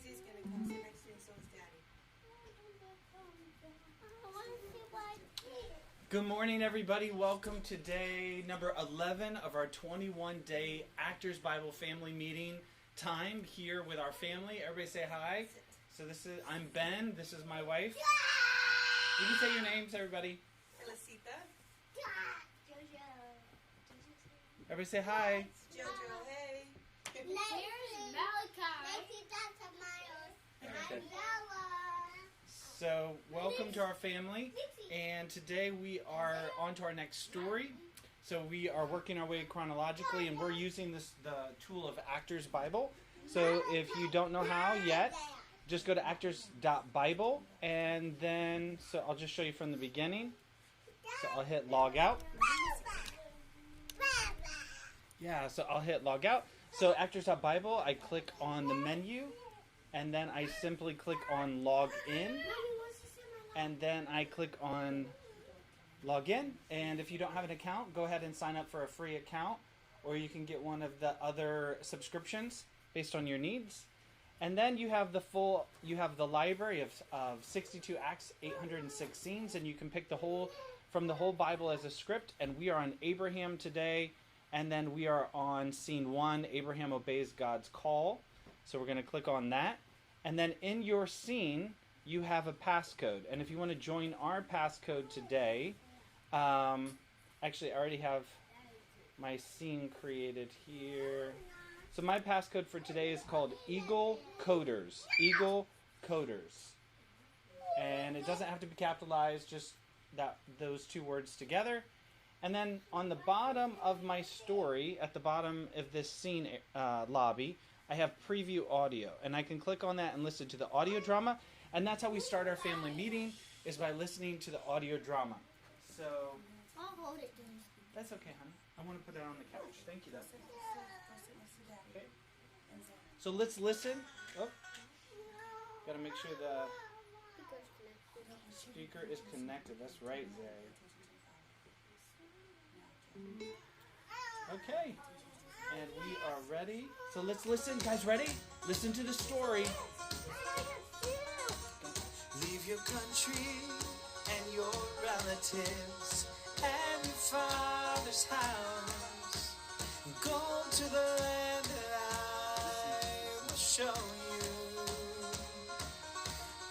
Daisy's going to come sit next to you, and so is Daddy. Good morning, everybody. Welcome to day number 11 of our 21-day ActorsBible family meeting time here with our family. Everybody say hi. So I'm Ben. This is my wife. You can say your names, everybody. Felicita. Jojo. Everybody say hi. Jojo, hey. Here's Malachi. Okay. So, welcome to our family. And today we are on to our next story. So we are working our way chronologically, and we're using the tool of ActorsBible. So if you don't know how yet, just go to actors.bible, and then, so I'll just show you from the beginning. So I'll hit log out. Yeah, so I'll hit log out. So actors.bible, I click on the menu, and then I simply click on log in, and then I click on log in. And if you don't have an account, go ahead and sign up for a free account, or you can get one of the other subscriptions based on your needs. And then you have the library of 62 acts, 806 scenes, and you can pick from the whole Bible as a script. And we are on Abraham today, and then we are on scene 1, Abraham obeys God's call. So we're going to click on that. And then in your scene, you have a passcode. And if you want to join our passcode today, actually I already have my scene created here. So my passcode for today is called Eagle Coders. Eagle Coders. And it doesn't have to be capitalized, just those two words together. And then on the bottom of my story, at the bottom of this scene lobby, I have preview audio. And I can click on that and listen to the audio drama. And that's how we start our family meeting, is by listening to the audio drama. So, I'll hold it. that's okay, honey. I want to put it on the couch. Thank you, though. Okay. So let's listen. Oh, got to make sure the speaker is connected. That's right, Zay. Okay. And we are ready. So let's listen. Guys, ready? Listen to the story. Leave your country and your relatives and your father's house. Go to the land that I will show you.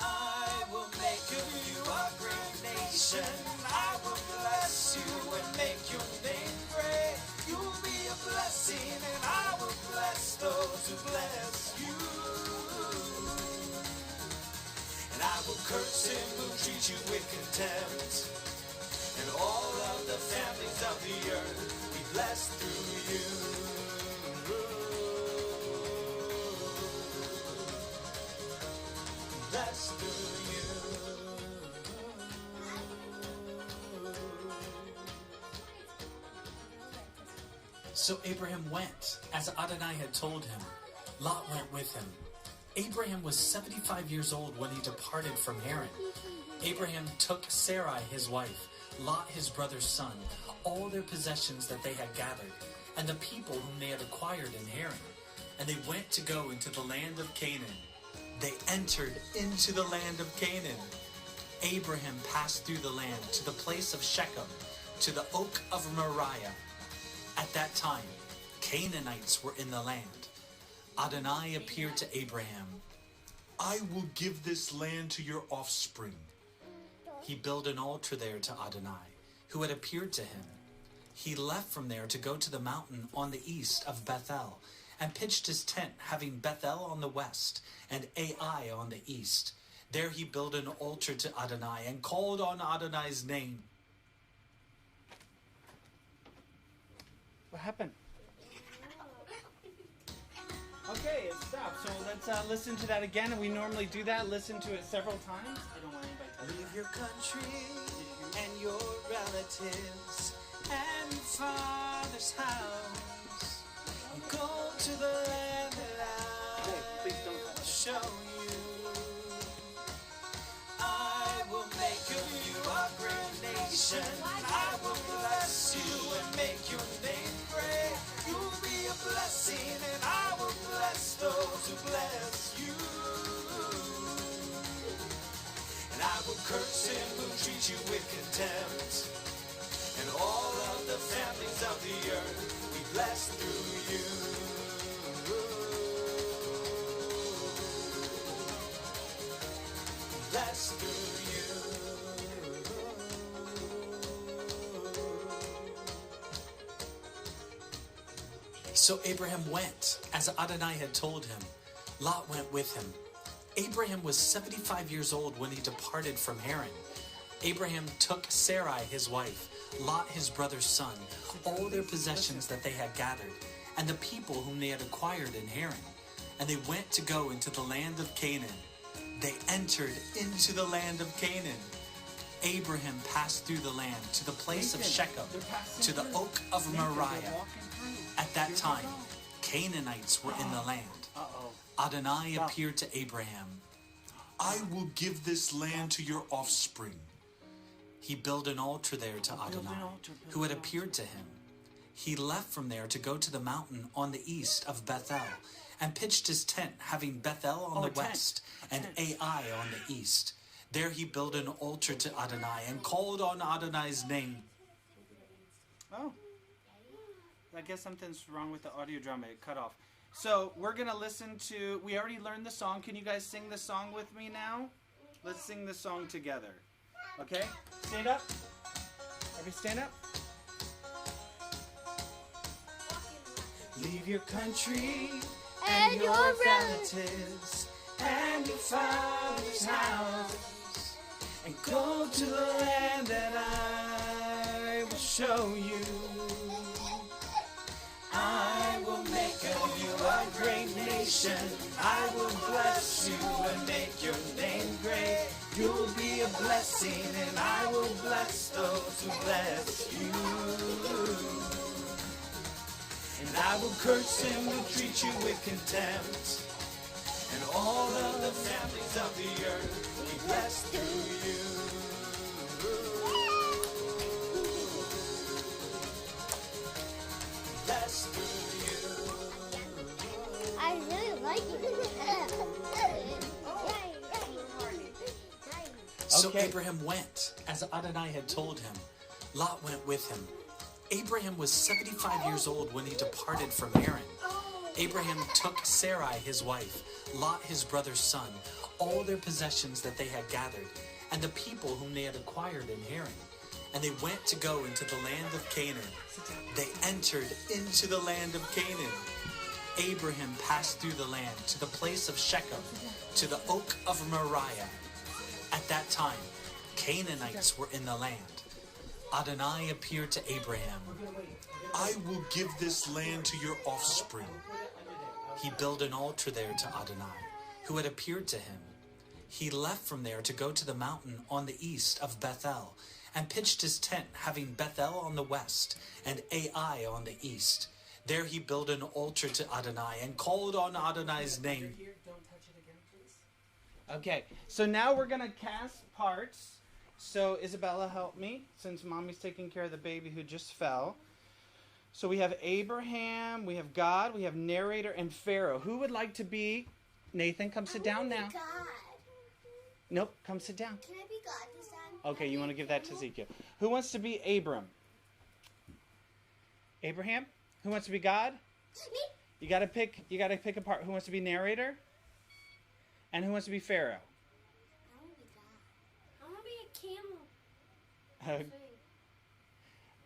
I will make of you a great nation. I will bless you and make your name great. You'll be a blessing, and I will bless those who bless you. And I will curse him who treats you with contempt. And all of the families of the earth be blessed through you. Blessed through you. So Abraham went, as Adonai had told him. Lot went with him. Abraham was 75 years old when he departed from Haran. Abraham took Sarai his wife, Lot his brother's son, all their possessions that they had gathered, and the people whom they had acquired in Haran. And they went to go into the land of Canaan. They entered into the land of Canaan. Abraham passed through the land to the place of Shechem, to the oak of Moriah. At that time, Canaanites were in the land. Adonai appeared to Abraham. I will give this land to your offspring. He built an altar there to Adonai, who had appeared to him. He left from there to go to the mountain on the east of Bethel, and pitched his tent, having Bethel on the west and Ai on the east. There he built an altar to Adonai and called on Adonai's name. What happened? Okay, it stopped. So let's listen to that again. And we normally do that. Listen to it several times. I don't want anybody to Leave your country and your relatives and your father's house. Go to the land that please don't I will show you. I will make of you a great nation. I will bless you and make your name great. You'll be a blessing, and I will bless those who bless you. of the earth be blessed through you. Blessed through you. So Abraham went, as Adonai had told him. Lot went with him. Abraham was 75 years old when he departed from Haran. Abraham took Sarai his wife, Lot his brother's son, all their possessions that they had gathered, and the people whom they had acquired in Haran. And they went to go into the land of Canaan. They entered into the land of Canaan. Abraham passed through the land to the place of Shechem, to the oak of Moriah. At that time, Canaanites were in the land. Adonai appeared to Abraham. I will give this land to your offspring. He built an altar there to Adonai, who had appeared to him. He left from there to go to the mountain on the east of Bethel, and pitched his tent, having Bethel on the west and Ai on the east. There he built an altar to Adonai and called on Adonai's name. Oh. I guess something's wrong with the audio drama. It cut off. So we're going to listen to... We already learned the song. Can you guys sing the song with me now? Let's sing the song together. Okay? Stand up. Everybody stand up. Leave your country and your relatives and your father's house and go to the land that I will show you. I will make of you a great nation. I will bless you and make your name great. You'll be a blessing and I will bless those who bless you. And I will curse and will treat you with contempt. And all of the families of the earth will be blessed through you. Blessed through you. I really like it. So Okay. Abraham went, as Adonai had told him. Lot went with him. Abraham was 75 years old when he departed from Haran. Abraham took Sarai his wife, Lot his brother's son, all their possessions that they had gathered, and the people whom they had acquired in Haran. And they went to go into the land of Canaan. They entered into the land of Canaan. Abraham passed through the land to the place of Shechem, to the oak of Moriah. At that time, Canaanites were in the land. Adonai appeared to Abraham. I will give this land to your offspring. He built an altar there to Adonai, who had appeared to him. He left from there to go to the mountain on the east of Bethel, and pitched his tent, having Bethel on the west and Ai on the east. There he built an altar to Adonai and called on Adonai's name. Okay, so now we're going to cast parts. So Isabella, help me, since Mommy's taking care of the baby who just fell. So we have Abraham, we have God, we have narrator, and Pharaoh. Who would like to be... Nathan, come sit down now. God. Nope, come sit down. Can I be God this time? Okay, you want to give that to Ezekiel. Who wants to be Abram? Abraham? Who wants to be God? Me. You gotta pick a part. Who wants to be narrator? And who wants to be Pharaoh? I want to be God. I want to be a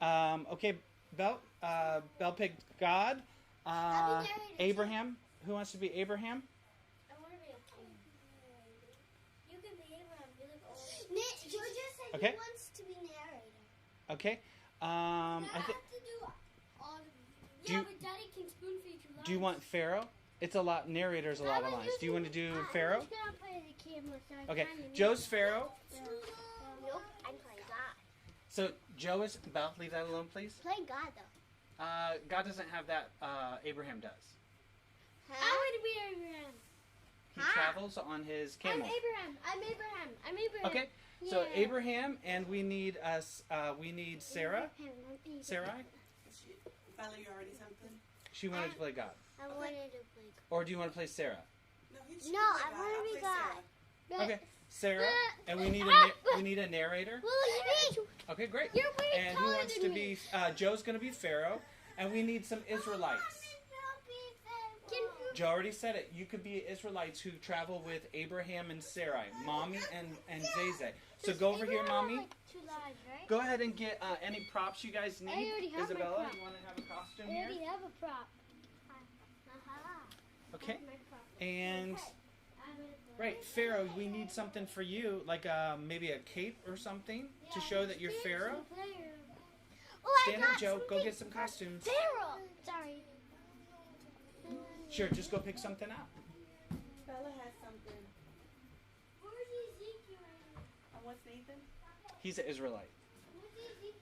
camel. Okay, Belle picked God. I'll be narrator, too. Abraham. Who wants to be Abraham? I want to be a camel. You can be Abraham. You look old. Georgia said Okay. he wants to be narrator. Okay. I have to do all of them. Do Yeah, you- but Daddy can spoon feed you. Do you want Pharaoh? It's a lot. Narrator's a lot of lines. Do you want to do Pharaoh? I'm just gonna play the camel. So I Okay. kinda Joe's need- Pharaoh. Nope, I'm playing God. So Joe is Belle. Leave that alone, please. Playing God though. God doesn't have that. Abraham does. I want to be Abraham. He travels on his camel. I'm Abraham. Okay. So Yeah. Abraham, and we need Sarah. Sarai. Bella, you already something? She wanted to play God. I wanted to play Or do you want to play Sarah? No, No, I wanna be God. Sarah. God. Okay. Sarah, and we need a narrator. Okay, great. You're way And who taller wants than to me. be? Joe's going to be Pharaoh, and we need some Israelites. Joe already said it. You could be Israelites who travel with Abraham and Sarai, Mommy and Zayzay. So go over here, Mommy. Two lives, right? Go ahead and get any props you guys need. I already have my Isabella, prop. you want to have a costume I here? already have a prop. Okay. My prop. And right, Pharaoh, we need something for you, like maybe a cape or something to show that you're Pharaoh. Oh, Stand up, Joe. Go get some costumes. Pharaoh. Sorry. Sure, just go pick something out. Bella has something. Where's Ezekiel? And what's Nathan? He's an Israelite.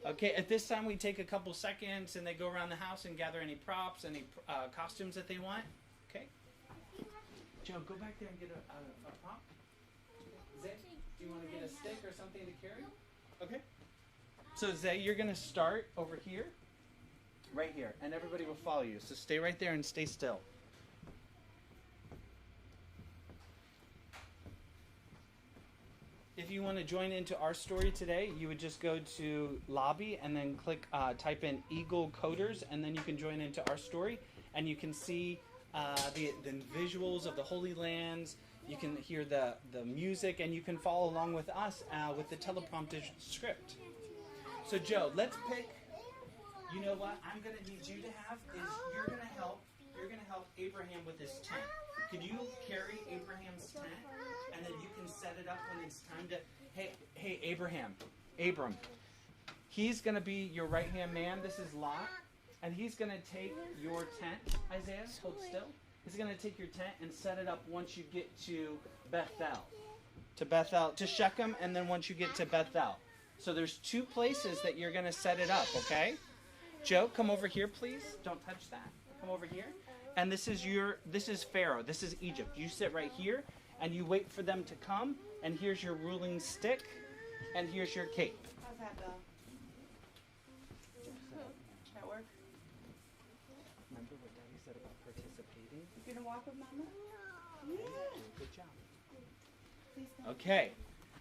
Okay, at this time we take a couple seconds and they go around the house and gather any props, any costumes that they want. Okay? Joe, go back there and get a prop. Zay, do you want to get a stick or something to carry? Okay. So Zay, you're going to start over here, right here, and everybody will follow you. So stay right there and stay still. If you want to join into our story today, you would just go to lobby and then type in Eagle Coders, and then you can join into our story, and you can see the visuals of the Holy Lands. You can hear the music, and you can follow along with us with the teleprompted script. So Joe, let's pick. You know what I'm going to need you to have is you're going to help Abraham with his tent. Could you carry Abraham's tent, and then you can set it up when it's time to. Hey, Abram. He's going to be your right-hand man. This is Lot, and he's going to take your tent. Isaiah, hold still. He's going to take your tent and set it up once you get to Bethel, to Shechem, and then once you get to Bethel. So there's two places that you're going to set it up, okay? Joe, come over here, please. Don't touch that. Come over here. And this is Pharaoh. This is Egypt. You sit right here, and you wait for them to come. And here's your ruling stick, and here's your cape. How's that go? That work? Remember what Daddy said about participating? You gonna walk with Mama? Good job. Please don't. Okay.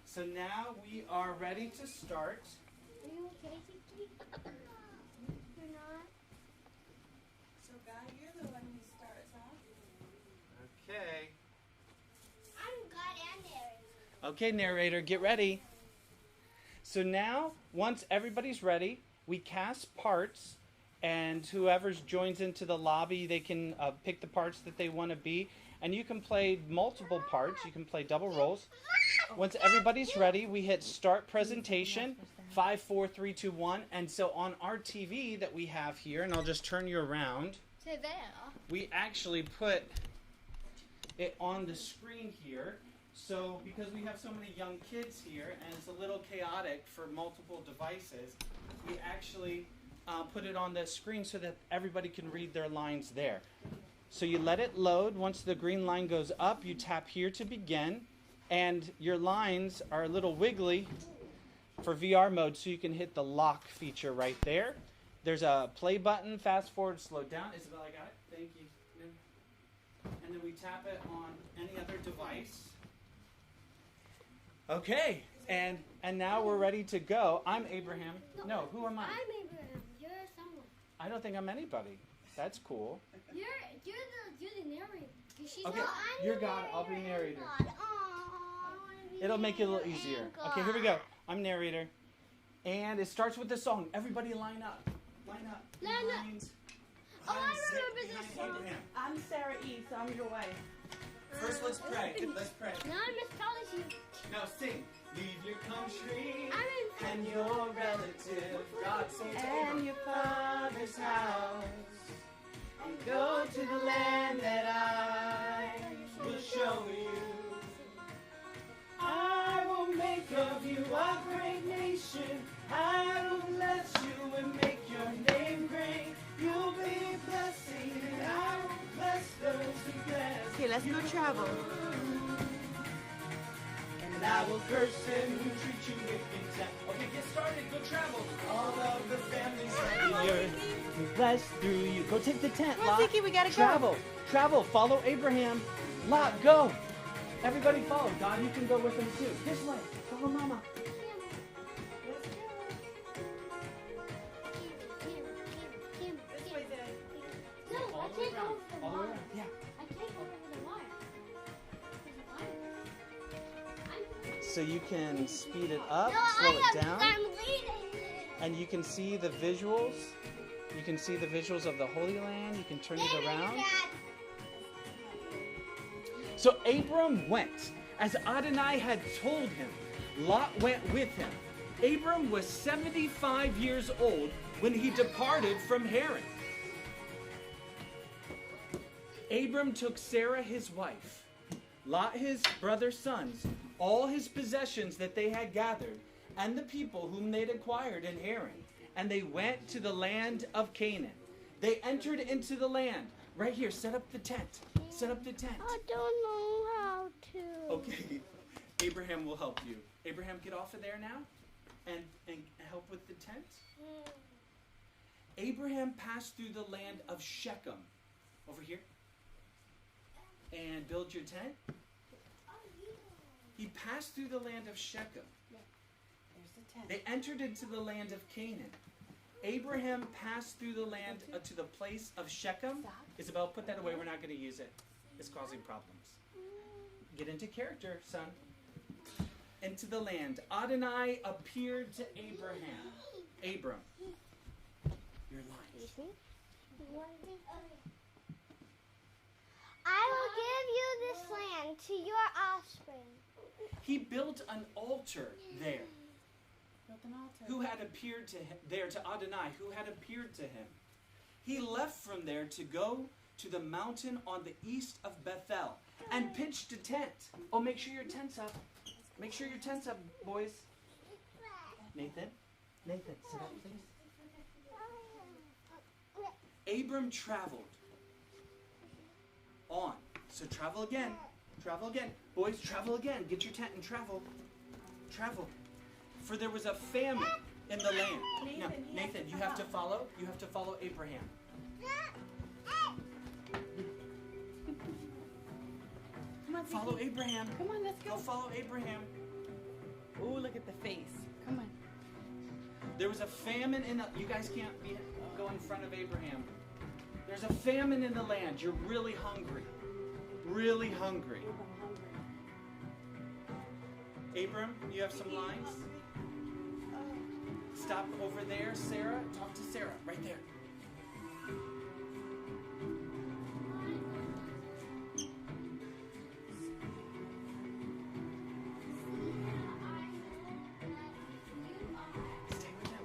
So now we are ready to start. Are you okay, Kiki? You're not? So Guy, you're the one who starts off. Okay. I'm God and narrator. Okay, narrator, get ready. So now, once everybody's ready, we cast parts, and whoever joins into the lobby, they can pick the parts that they want to be. And you can play multiple parts. You can play double roles. Once everybody's ready, we hit start presentation, 5, 4, 3, 2, 1. And so on our TV that we have here, and I'll just turn you around, Say there. we actually put it on the screen here. So because we have so many young kids here and it's a little chaotic for multiple devices, we actually put it on the screen so that everybody can read their lines there. So you let it load. Once the green line goes up, you tap here to begin. And your lines are a little wiggly for VR mode, so you can hit the lock feature right there. There's a play button, fast forward, slow down. Isabella, got it? Thank you. And then we tap it on any other device. Okay, and now we're ready to go. I'm Abraham. No, who am I? I'm Abraham. You're someone. I don't think I'm anybody. That's cool. You're the narrator. She's Okay, not, I'm you're the God. I'll be narrator. God. Aw, I wanna be It'll make it a little narrator easier. and Okay, here we go. God. I'm narrator. And it starts with the song. Everybody line up. Line up. Line up. Behind- Oh, I behind Zay- remember this behind song. Abraham. I'm Sarah E., so I'm your wife. First, let's pray. Let's pray. Now I'm Miss College. Now sing. Leave your country I'm in and your relative. God save And your father's house. And go to the land that I will show you. I will make of you a great nation. I will bless you and make your name great. You'll be a blessing, and I will bless those who bless. Okay, let's go travel. And I will curse him who treats you with contempt. Okay, get started. Go travel. All of the families of the earth will bless through you. Go take the tent, Come on, Lot. Vicky, we gotta go. Travel. Travel. Follow Abraham. Lot, go. Everybody follow. God, you can go with them too. This way. Follow Mama. This way, Dad. No, I can't go over the All the way wire. around. Yeah. I can't go over the wire. So you can speed it up, No, slow I it am. down, I'm leading. and you can see the visuals. You can see the visuals of the Holy Land. You can turn it around. So Abram went, as Adonai had told him. Lot went with him. Abram was 75 years old when he departed from Haran. Abram took Sarah his wife, Lot his brother's sons, all his possessions that they had gathered, and the people whom they had acquired in Haran, and they went to the land of Canaan. They entered into the land. Right here, set up the tent. Set up the tent. I don't know how to. Okay, Abraham will help you. Abraham, get off of there now and help with the tent. Abraham passed through the land of Shechem. Over here. And build your tent. He passed through the land of Shechem. There's the tent. They entered into the land of Canaan. Abraham passed through the land to the place of Shechem. Isabel, put that away. We're not going to use it. It's causing problems. Get into character, son. Into the land. Adonai appeared to Abraham. Abram. Your line. I will give you this land to your offspring. He built an altar there. Built an altar. Who had appeared to him, there to Adonai, who had appeared to him. He left from there to go to the mountain on the east of Bethel and pitched a tent. Oh, make sure your tent's up. Make sure your tent's up, boys. Nathan, sit up, please. Abram traveled on. So travel again. Travel again. Boys, travel again. Get your tent and travel. Travel. For there was a famine in the land. Now, Nathan, you have to follow. You have to follow Abraham. Come on, Follow Vicky. Abraham. Come on, let's Go go. follow Abraham. Oh, look at the face. Come on. There was a famine in the... You guys can't go in front of Abraham. There's a famine in the land. You're really hungry. Really hungry. Abram, you have some lines? Stop over there, Sarah. Talk to Sarah, right there. Stay with him.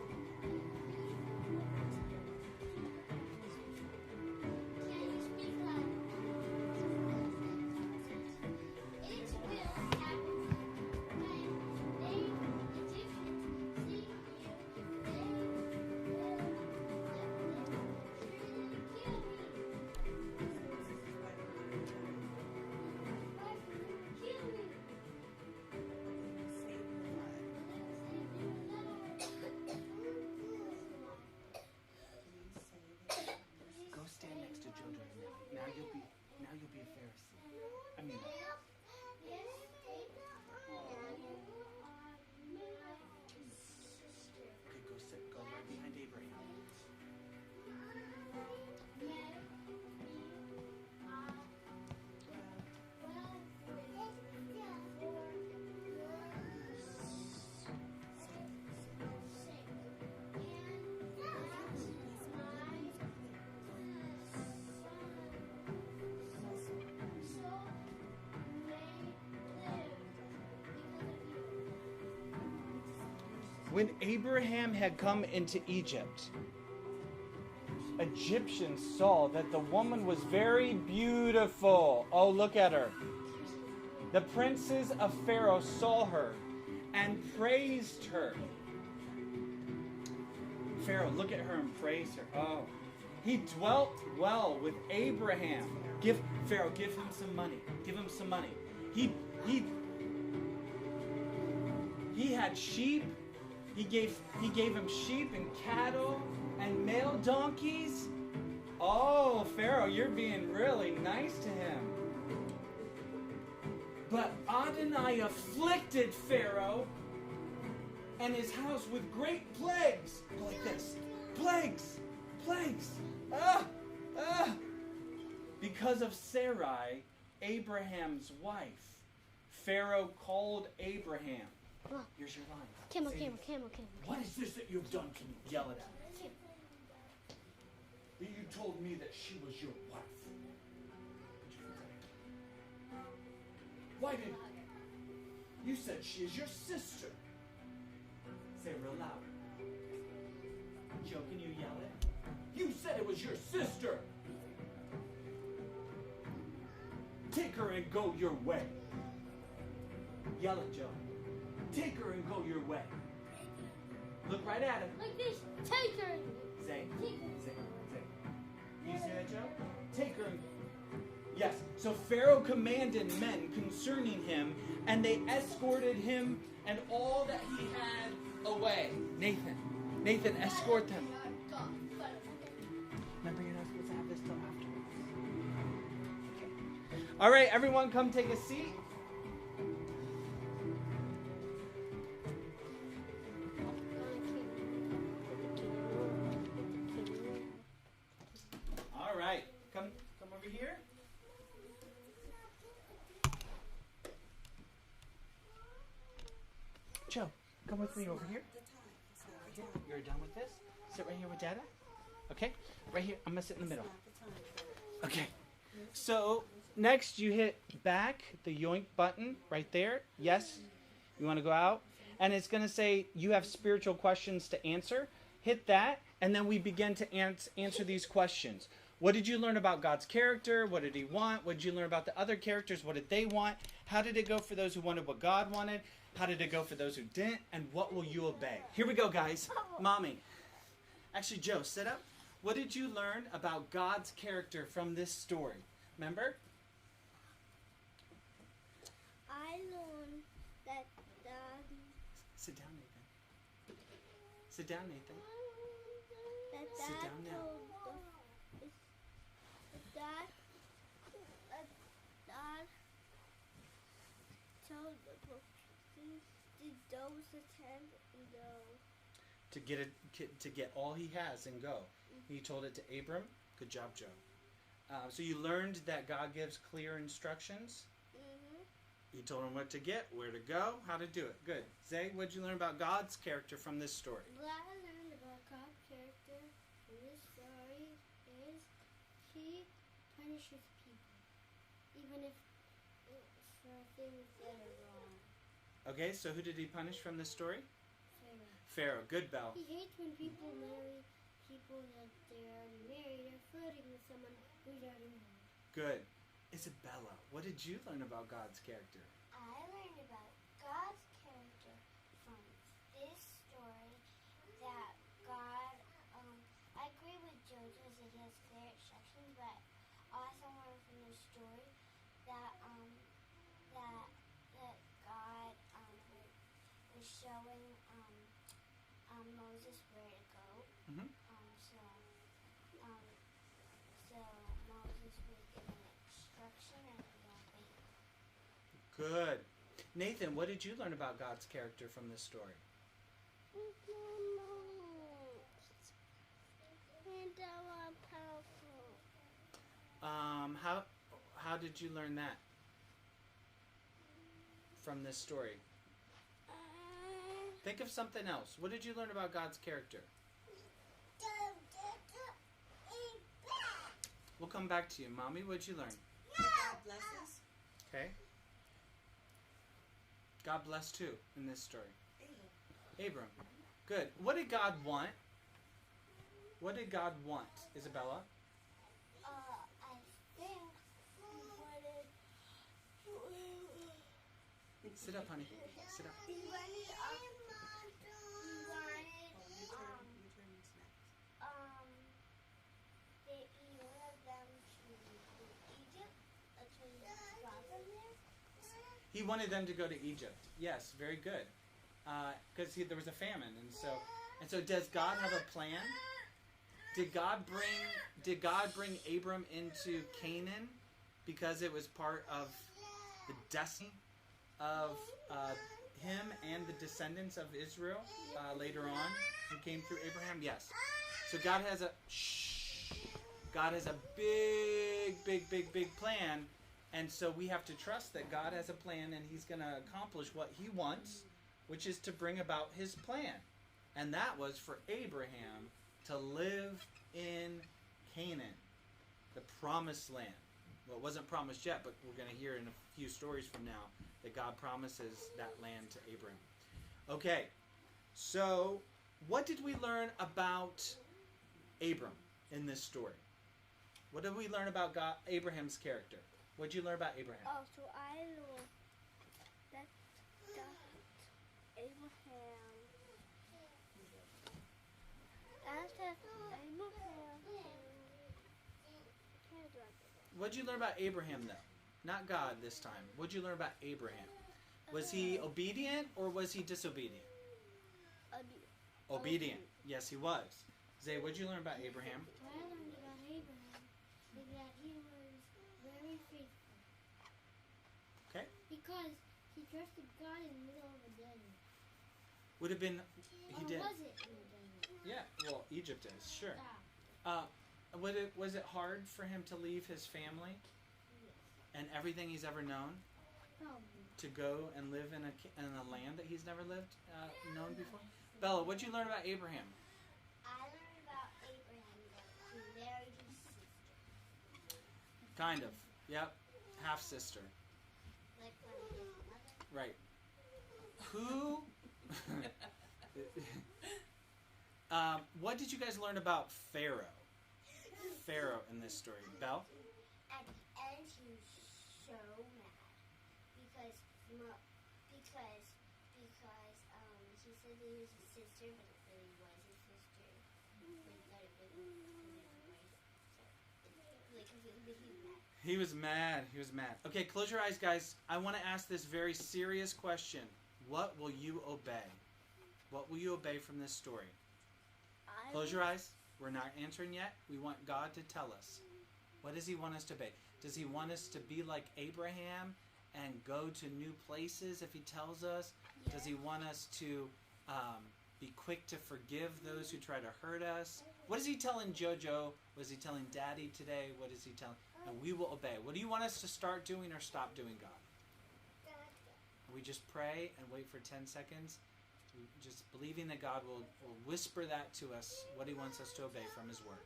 Go stand next to Jojo now. Now you'll be a Pharisee. I mean, okay, go right behind Abraham. When Abraham had come into Egypt, Egyptians saw that the woman was very beautiful. Oh, look at her. The princes of Pharaoh saw her and praised her. Pharaoh, look at her and praise her. Oh, he dwelt well with Abraham. Pharaoh, give him some money. Give him some money. He had sheep. He gave him sheep and cattle and male donkeys. Oh, Pharaoh, you're being really nice to him. But Adonai afflicted Pharaoh and his house with great plagues. Go like this. Plagues. Plagues. Because of Sarai, Abraham's wife. Pharaoh called Abraham. Here's your line. Camel. What is this that you've done to me? Yell it at me. You told me that she was your wife. Why did you said she is your sister? Say it real loud. Joe, can you yell it? You said it was your sister. Take her and go your way. Yell it, Joe. Take her and go your way. Look right at him. Like this. Take her. Say. You see that, Joe? Take her and... Yes. So Pharaoh commanded men concerning him, and they escorted him and all that he had away. Nathan, escort them. Remember, you're not supposed to have this till afterwards. Okay. All right, everyone, come take a seat. All right, come over here. Joe, come with me over here. You're done with this? Sit right here with Dada. Okay? Right here. I'm going to sit in the middle. Okay. So, next you hit back, the yoink button right there. Yes. You want to go out? And it's going to say you have spiritual questions to answer. Hit that, and then we begin to answer these questions. What did you learn about God's character? What did he want? What did you learn about the other characters? What did they want? How did it go for those who wanted what God wanted? How did it go for those who didn't? And what will you obey? Here we go, guys. Mommy. Actually, Joe, sit up. What did you learn about God's character from this story? Remember? I learned that Sit down, Nathan. Sit down, Nathan. Sit down now. Dad told those attend and go. To get all he has and go. He told it to Abram. Good job, Joe. So you learned that God gives clear instructions. He told him what to get, where to go, how to do it. Good. Zay, what did you learn about God's character from this story? What I learned about God's character in this story is he punishes people, even if it's for things that are wrong. Okay, so who did he punish from this story? Pharaoh. Good, Belle. He hates when people marry people that they're already married or flirting with someone who's already married. Good. Isabella, what did you learn about God's character? I learned about God's character from this story that God, I agree with Joseph that he has clear instructions, but I also learned from this story that that God was showing Moses where to go. Mm-hmm. So Moses was given instruction and he obeyed. Good. Nathan, what did you learn about God's character from this story? How did you learn that from this story? Think of something else. What did you learn about God's character? We'll come back to you. Mommy, what did you learn? God bless us. Okay. God blessed who in this story? Abram. Good. What did God want? What did God want, Isabella? I think he wanted... Sit up, honey. Sit up. He wanted He wanted them to go to Egypt. Yes, very good. Because there was a famine, and so does God have a plan? Did God bring Abram into Canaan because it was part of the destiny of him and the descendants of Israel later on who came through Abraham? Yes. So God has a big plan, and so we have to trust that God has a plan and he's going to accomplish what he wants, which is to bring about his plan. And that was for Abraham to live in Canaan, the promised land. Well, it wasn't promised yet, but we're going to hear in a few stories from now that God promises that land to Abraham. Okay, so what did we learn about Abram in this story? What did we learn about Abraham's character? What did you learn about Abraham? Oh, so I learned that Abraham. What did you learn about Abraham, though? Not God this time. What did you learn about Abraham? Was he obedient or was he disobedient? Obedient. Yes, he was. Zay, what did you learn about Abraham? What I learned about Abraham is that he was very faithful. Okay. Because he trusted God in the middle of a desert. Would have been... He did. Was it in the desert? Yeah, well, Egypt is, sure. Yeah. Was it hard for him to leave his family and everything he's ever known Probably. to go and live in a land that he's never known before? Bella, what did you learn about Abraham? I learned about Abraham that he married his sister. Kind of. Yep. Half sister. Like his mother. Right. Who? What did you guys learn about Pharaoh? Pharaoh in this story. Belle? At the end, he was so mad because he said that he was his sister, but it really was his sister. But it really was. He was mad. He was mad. Okay, close your eyes, guys. I want to ask this very serious question. What will you obey? What will you obey from this story? Close your eyes. We're not answering yet. We want God to tell us. What does he want us to obey? Does he want us to be like Abraham and go to new places if he tells us? Yeah. Does he want us to be quick to forgive those who try to hurt us? What is he telling Jojo? What is he telling Daddy today? What is he telling? And we will obey. What do you want us to start doing or stop doing, God? We just pray and wait for 10 seconds. Just believing that God will whisper that to us, what he wants us to obey from his word.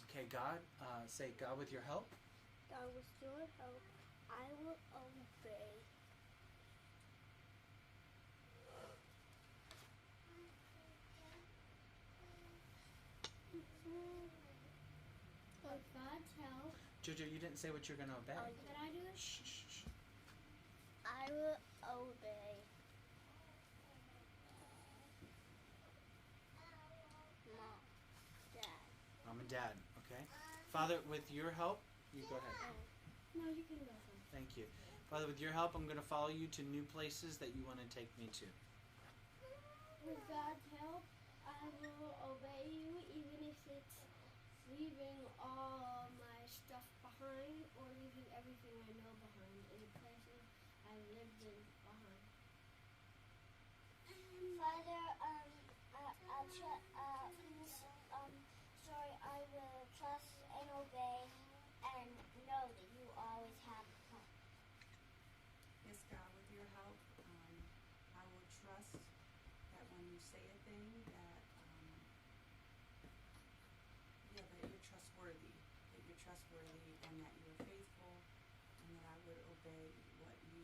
Okay, God, say, God, with your help. God, with your help, I will obey. With God's help. Jojo, you didn't say what you're going to obey. Oh, can I do it? Shh, shh, shh. I will obey. Mom, Dad. Mom and Dad, okay? Father, with your help, you go ahead. No, you can go first. Thank you. Father, with your help, I'm going to follow you to new places that you want to take me to. With God's help, I will obey you even if it's leaving all my stuff behind or leaving everything I know behind in the places I've lived in behind. Father, I will trust and obey and know that you always have a plan. Yes, God, with your help, I will trust that when you say a thing that you're trustworthy, and that you're faithful, and that I would obey what you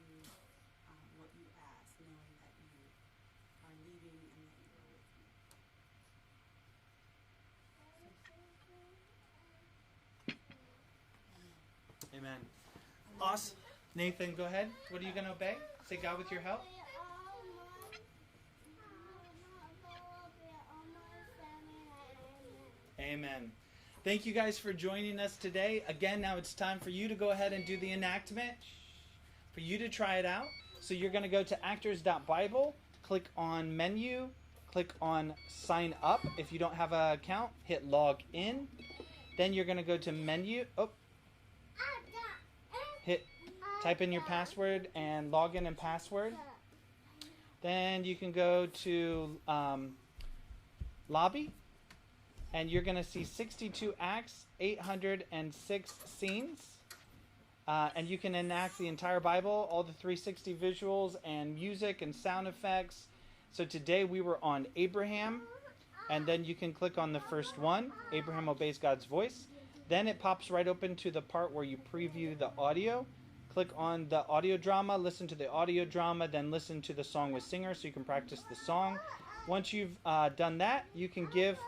ask, knowing that you are leading and that you are with me. Amen. Awesome. Nathan, go ahead. What are you going to obey? Say, God, with your help. Amen. Thank you guys for joining us today. Again, now it's time for you to go ahead and do the enactment, for you to try it out. So you're going to go to ActorsBible, click on menu, click on sign up. If you don't have an account, hit log in. Then you're going to go to menu. Type in your password and log in and password. Then you can go to lobby. And you're going to see 62 acts, 806 scenes. And you can enact the entire Bible, all the 360 visuals and music and sound effects. So today we were on Abraham. And then you can click on the first one. Abraham obeys God's voice. Then it pops right open to the part where you preview the audio. Click on the audio drama, listen to the audio drama, then listen to the song with singer so you can practice the song. Once you've done that, you can give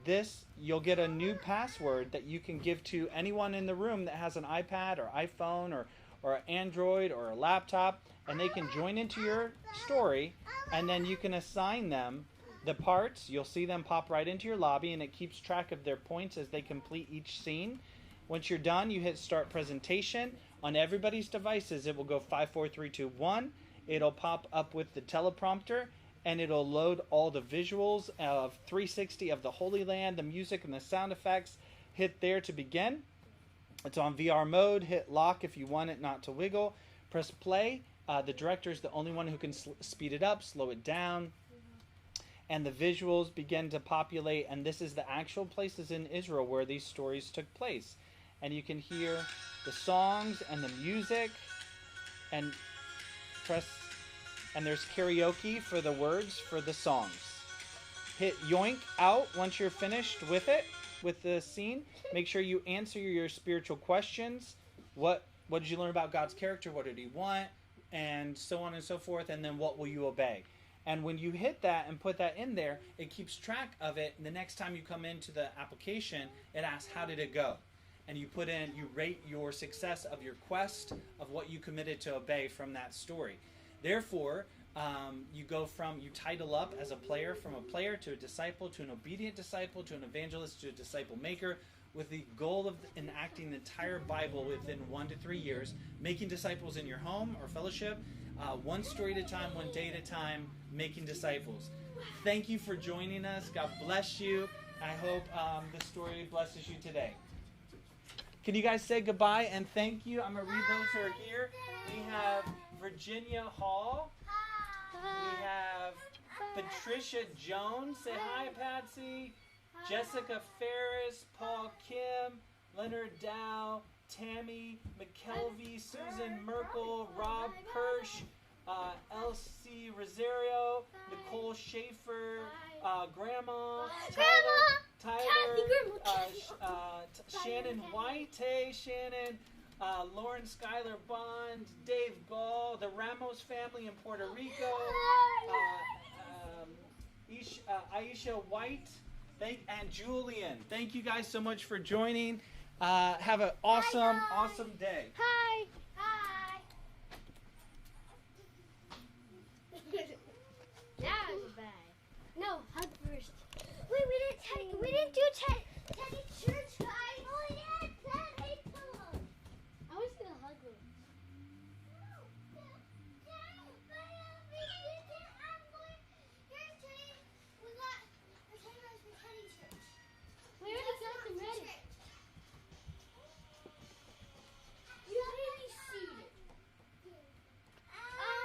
this, you'll get a new password that you can give to anyone in the room that has an iPad or iPhone or an Android or a laptop, and they can join into your story, and then you can assign them the parts. You'll see them pop right into your lobby, and it keeps track of their points as they complete each scene. Once you're done, you hit start presentation. On everybody's devices, it will go 5, 4, 3, 2, 1. It'll pop up with the teleprompter, and it'll load all the visuals of 360 of the Holy Land, the music and the sound effects. Hit there to begin. It's on VR mode. Hit lock if you want it not to wiggle. Press play. The director is the only one who can speed it up, slow it down. And the visuals begin to populate, and this is the actual places in Israel where these stories took place. And you can hear the songs and the music, and there's karaoke for the words for the songs. Hit yoink out once you're finished with it, with the scene. Make sure you answer your spiritual questions. What did you learn about God's character? What did he want? And so on and so forth. And then what will you obey? And when you hit that and put that in there, it keeps track of it. And the next time you come into the application, it asks, how did it go? And you rate your success of your quest of what you committed to obey from that story. Therefore, you title up as a player, from a player to a disciple, to an obedient disciple, to an evangelist, to a disciple maker, with the goal of enacting the entire Bible within 1 to 3 years, making disciples in your home or fellowship, one story at a time, one day at a time, making disciples. Thank you for joining us. God bless you. I hope the story blesses you today. Can you guys say goodbye and thank you? I'm going to read those who are here. We have Virginia Hall. We have Patricia Jones. Say hi, Patsy. Jessica Ferris, Paul Kim, Leonard Dow, Tammy McKelvey, Susan Merkel, Rob Kirsch, Elsie Rosario, Nicole Schaefer, Grandma, Tyler, Shannon White, hey Shannon, Lauren Schuyler Bond, Dave Gall, the Ramos family in Puerto Rico, Aisha White, and Julian. Thank you guys so much for joining. Have an awesome day. Hi.